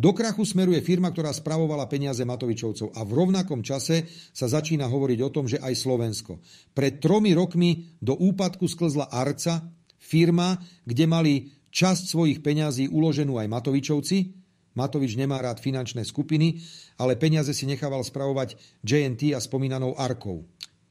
Do krachu smeruje firma, ktorá spravovala peniaze Matovičovcov a v rovnakom čase sa začína hovoriť o tom, že aj Slovensko. Pred 3 rokmi do úpadku sklzla Arca, firma, kde mali časť svojich peňazí uloženú aj Matovičovci. Matovič nemá rád finančné skupiny, ale peniaze si nechával spravovať JNT a spomínanou Arkou.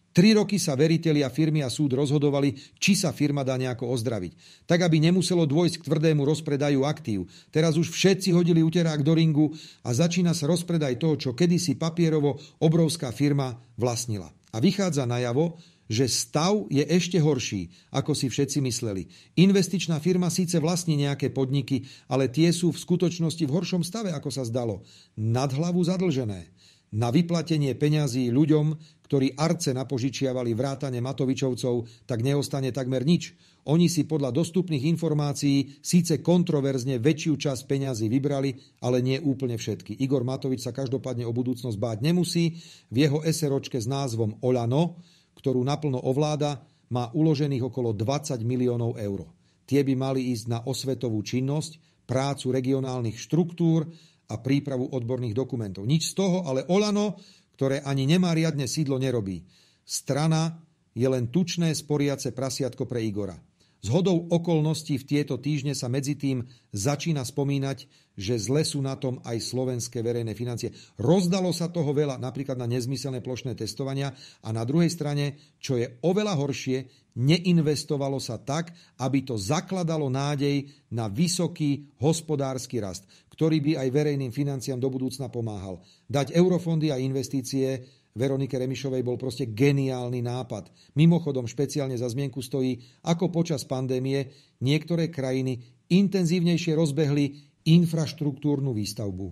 3 roky sa veritelia, firmy a súd rozhodovali, či sa firma dá nejako ozdraviť. Tak, aby nemuselo dôjsť k tvrdému rozpredaju aktív. Teraz už všetci hodili uterák do ringu a začína sa rozpredaj toho, čo kedysi papierovo obrovská firma vlastnila. A vychádza najavo, že stav je ešte horší, ako si všetci mysleli. Investičná firma síce vlastní nejaké podniky, ale tie sú v skutočnosti v horšom stave, ako sa zdalo. Nad hlavu zadlžené. Na vyplatenie peňazí ľuďom, ktorí Arce napožičiavali vrátane Matovičovcov, tak neostane takmer nič. Oni si podľa dostupných informácií síce kontroverzne väčšiu časť peňazí vybrali, ale nie úplne všetky. Igor Matovič sa každopádne o budúcnosť báť nemusí. V jeho eseročke s názvom Olano, ktorú naplno ovláda, má uložených okolo 20 miliónov eur. Tie by mali ísť na osvetovú činnosť, prácu regionálnych štruktúr a prípravu odborných dokumentov. Nič z toho, ale Olano, ktoré ani nemá riadne sídlo, nerobí. Strana je len tučné sporiace prasiatko pre Igora. Zhodou okolností v tieto týždne sa medzi tým začína spomínať, že zle sú na tom aj slovenské verejné financie. Rozdalo sa toho veľa, napríklad na nezmyselné plošné testovania, a na druhej strane, čo je oveľa horšie, neinvestovalo sa tak, aby to zakladalo nádej na vysoký hospodársky rast, ktorý by aj verejným financiám do budúcna pomáhal. Dať eurofondy a investície Veronike Remišovej bol proste geniálny nápad. Mimochodom, špeciálne za zmienku stojí, ako počas pandémie niektoré krajiny intenzívnejšie rozbehli infraštruktúrnu výstavbu.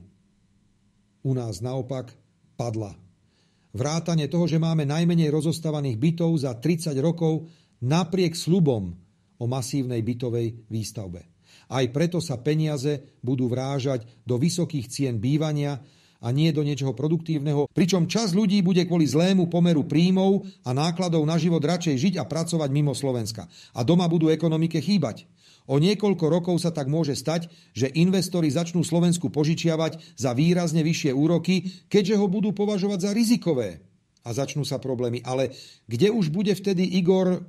U nás naopak padla. Vrátane toho, že máme najmenej rozostávaných bytov za 30 rokov napriek sľubom o masívnej bytovej výstavbe. Aj preto sa peniaze budú vrážať do vysokých cien bývania a nie do niečoho produktívneho, pričom časť ľudí bude kvôli zlému pomeru príjmov a nákladov na život radšej žiť a pracovať mimo Slovenska. A doma budú ekonomike chýbať. O niekoľko rokov sa tak môže stať, že investori začnú Slovensku požičiavať za výrazne vyššie úroky, keďže ho budú považovať za rizikové. A začnú sa problémy. Ale kde už bude vtedy Igor